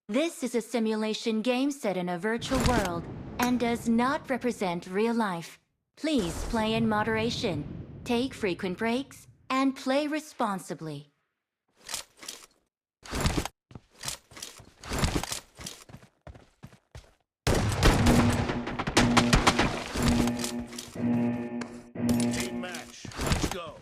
This is a simulation game set in a virtual world and does not represent real life. Please play in moderation, take frequent breaks, and play responsibly. Team match. Let's go.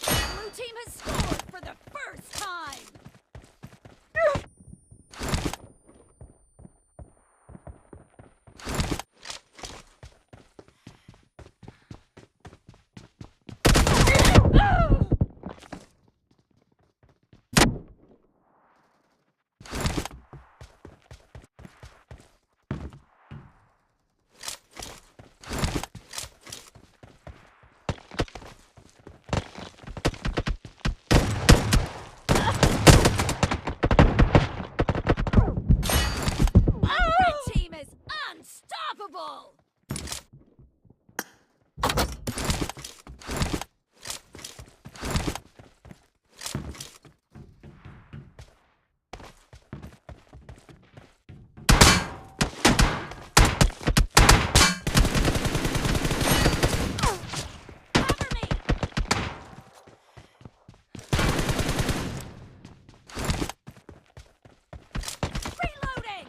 Blue team has scored for the first time! Red team is unstoppable! Cover me! Reloading!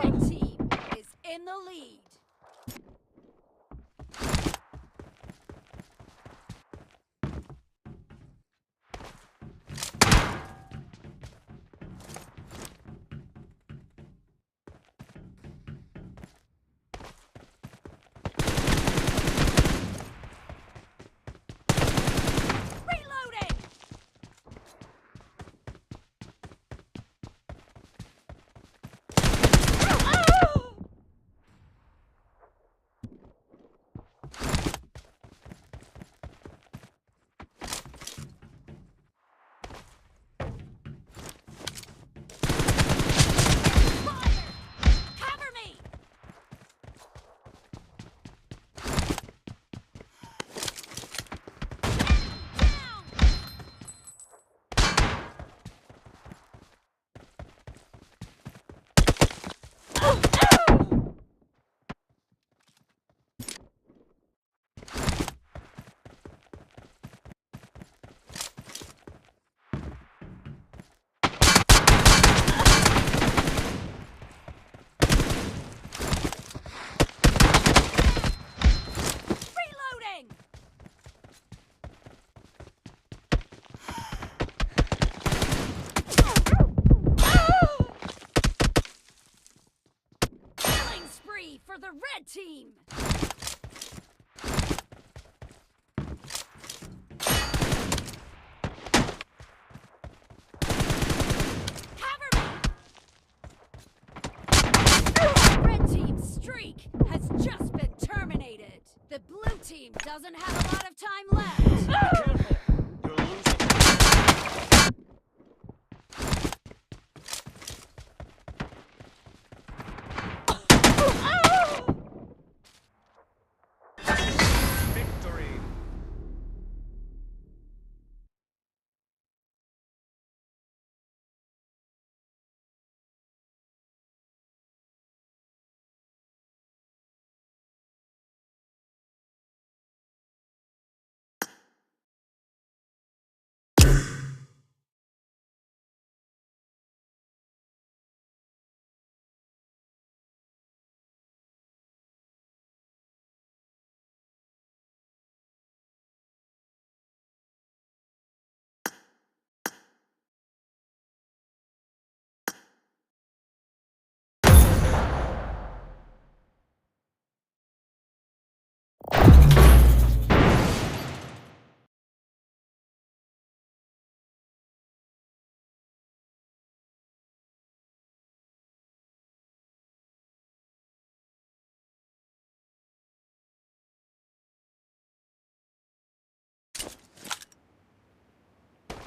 Red team is in the lead. Reloading! Fire! Cover me! Down! Reloading! Killing spree for the red team! Cover me! Red team's streak has just been terminated. The blue team doesn't have a lot of time left. Careful.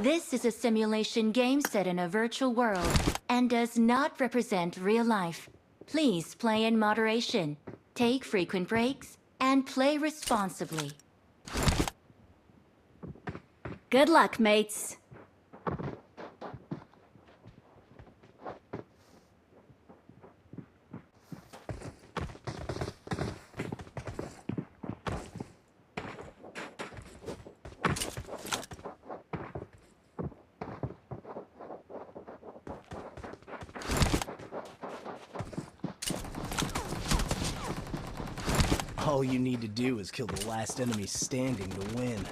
This is a simulation game set in a virtual world and does not represent real life. Please play in moderation, take frequent breaks, and play responsibly. Good luck, mates. All you need to do is kill the last enemy standing to win.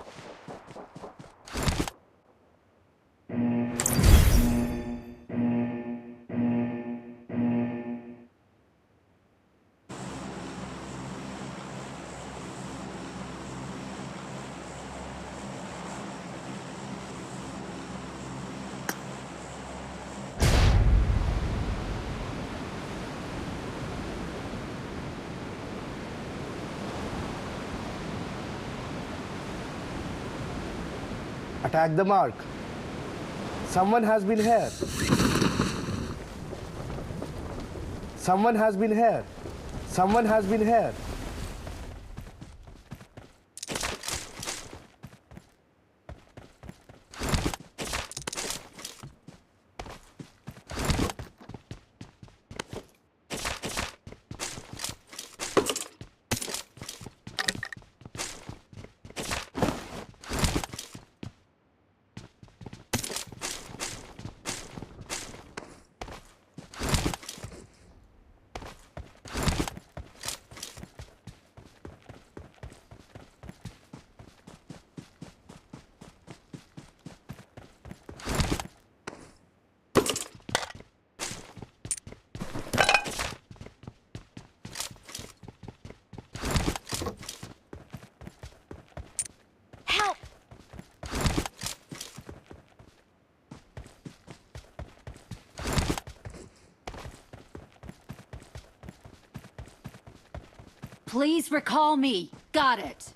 Attack the mark. Someone has been here. Someone has been here. Someone has been here. Help! Please recall me. Got it.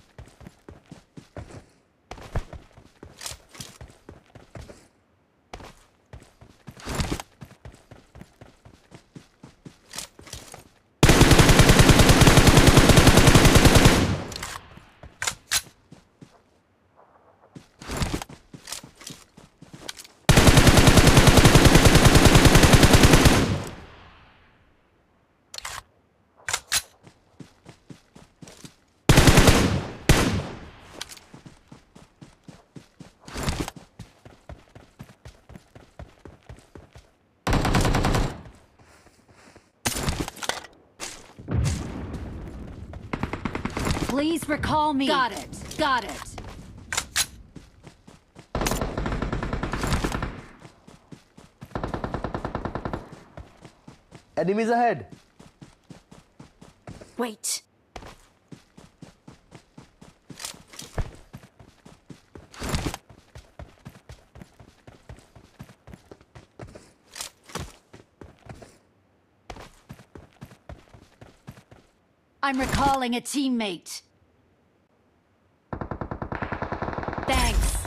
Please recall me. Got it. Got it. Enemies ahead. Wait. I'm recalling a teammate. Thanks.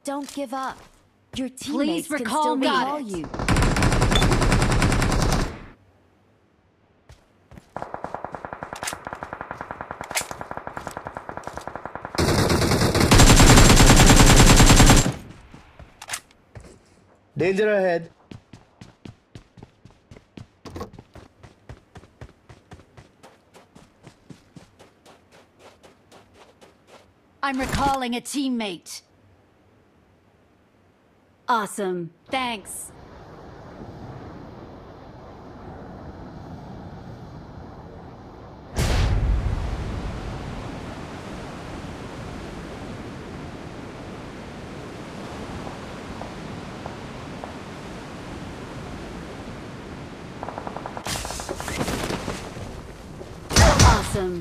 Don't give up. Your Please teammates can recall still me. recall Got it. you. Danger ahead. I'm recalling a teammate. Awesome. Thanks. Awesome.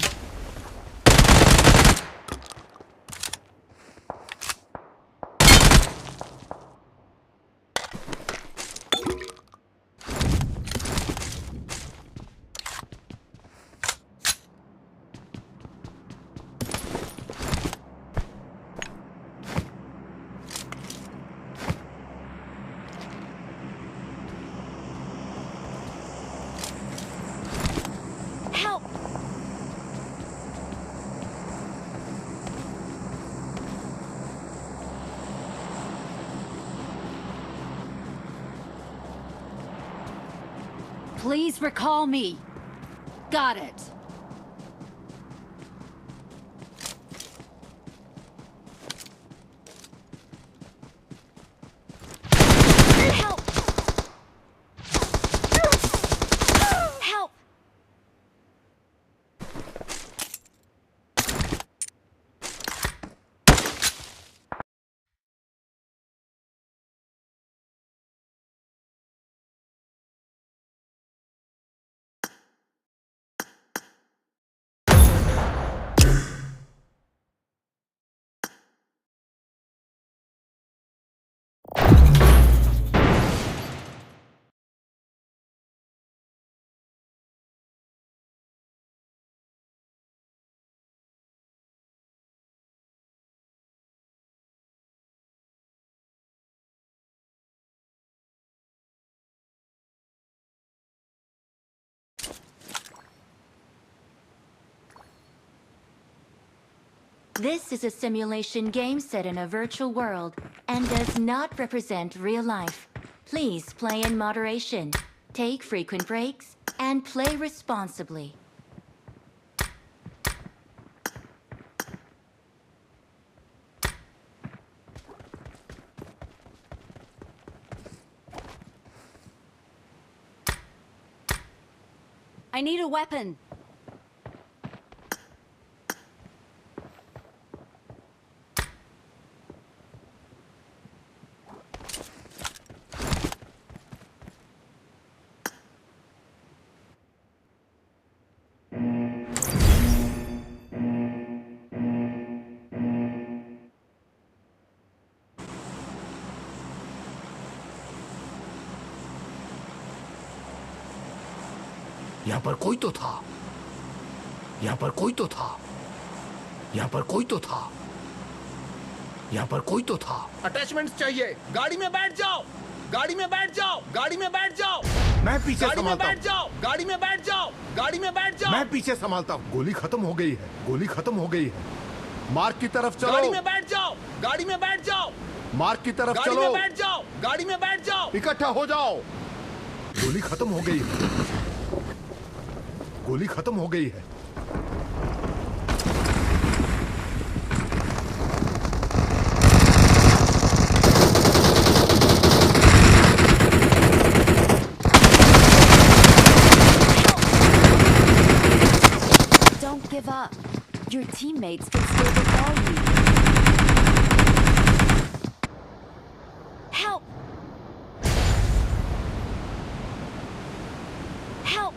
Help! Please recall me. Got it. Help! Help! This is a simulation game set in a virtual world and does not represent real life. Please play in moderation, take frequent breaks, and play responsibly. I need a weapon. यहाँ पर कोई तो था। यहाँ पर कोई तो था। यहाँ पर कोई तो था। यहाँ पर कोई तो था। अटैचमेंट्स चाहिए। गाड़ी में बैठ जाओ। गाड़ी में बैठ जाओ। गाड़ी में बैठ जाओ। मैं पीछे गाड़ी में संभालता बैठ हूँ। जाओ। गाड़ी में बैठ जाओ। गाड़ी में बैठ जाओ। मैं पीछे संभालता हूँ। गोली खत्म हो गई है। गोली खत्म हो गई है। मार्ग की तरफ चलो। गाड़ी में बैठ जाओ। गाड़ी में बैठ जाओ। मार्ग की तरफ गाड़ी चलो। में बैठ जाओ। गाड़ी में बैठ जाओ। इकट्ठा हो जाओ। गोली खत्म हो गई है। गोली खत्म हो गई है। Don't give up. Your teammates can still recall you. Help! Help!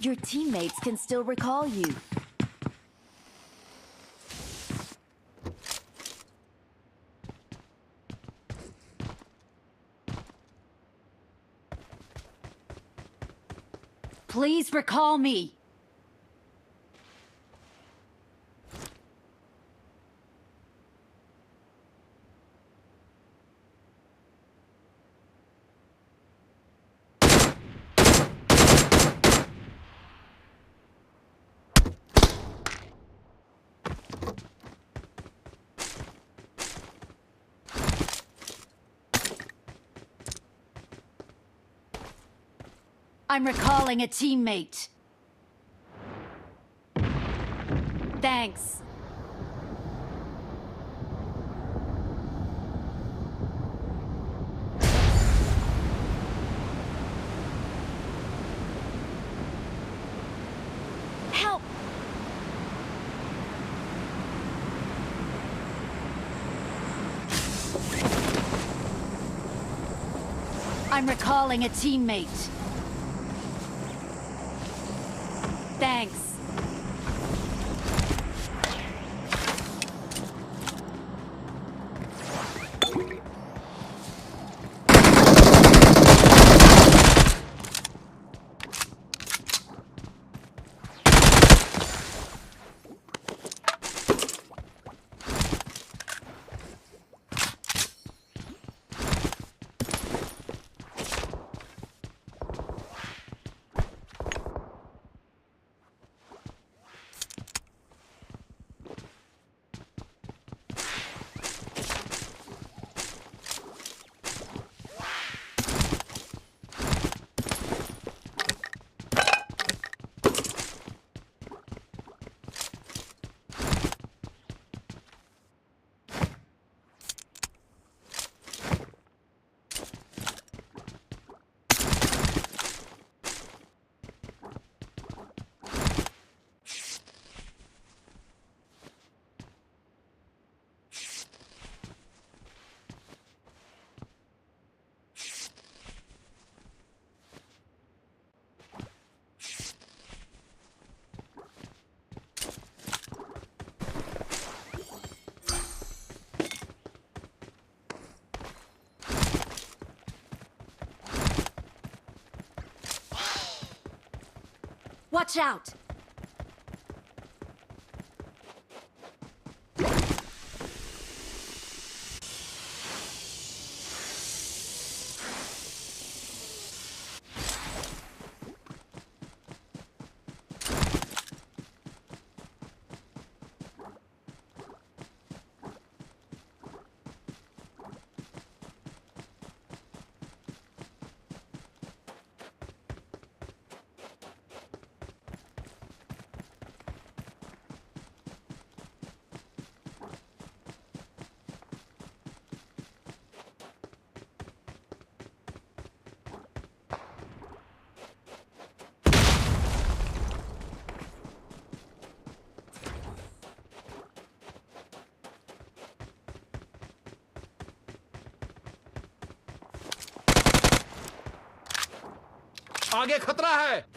Your teammates can still recall you. Please recall me. I'm recalling a teammate. Thanks. Help! I'm recalling a teammate. Thanks. Watch out! आगे खतरा है।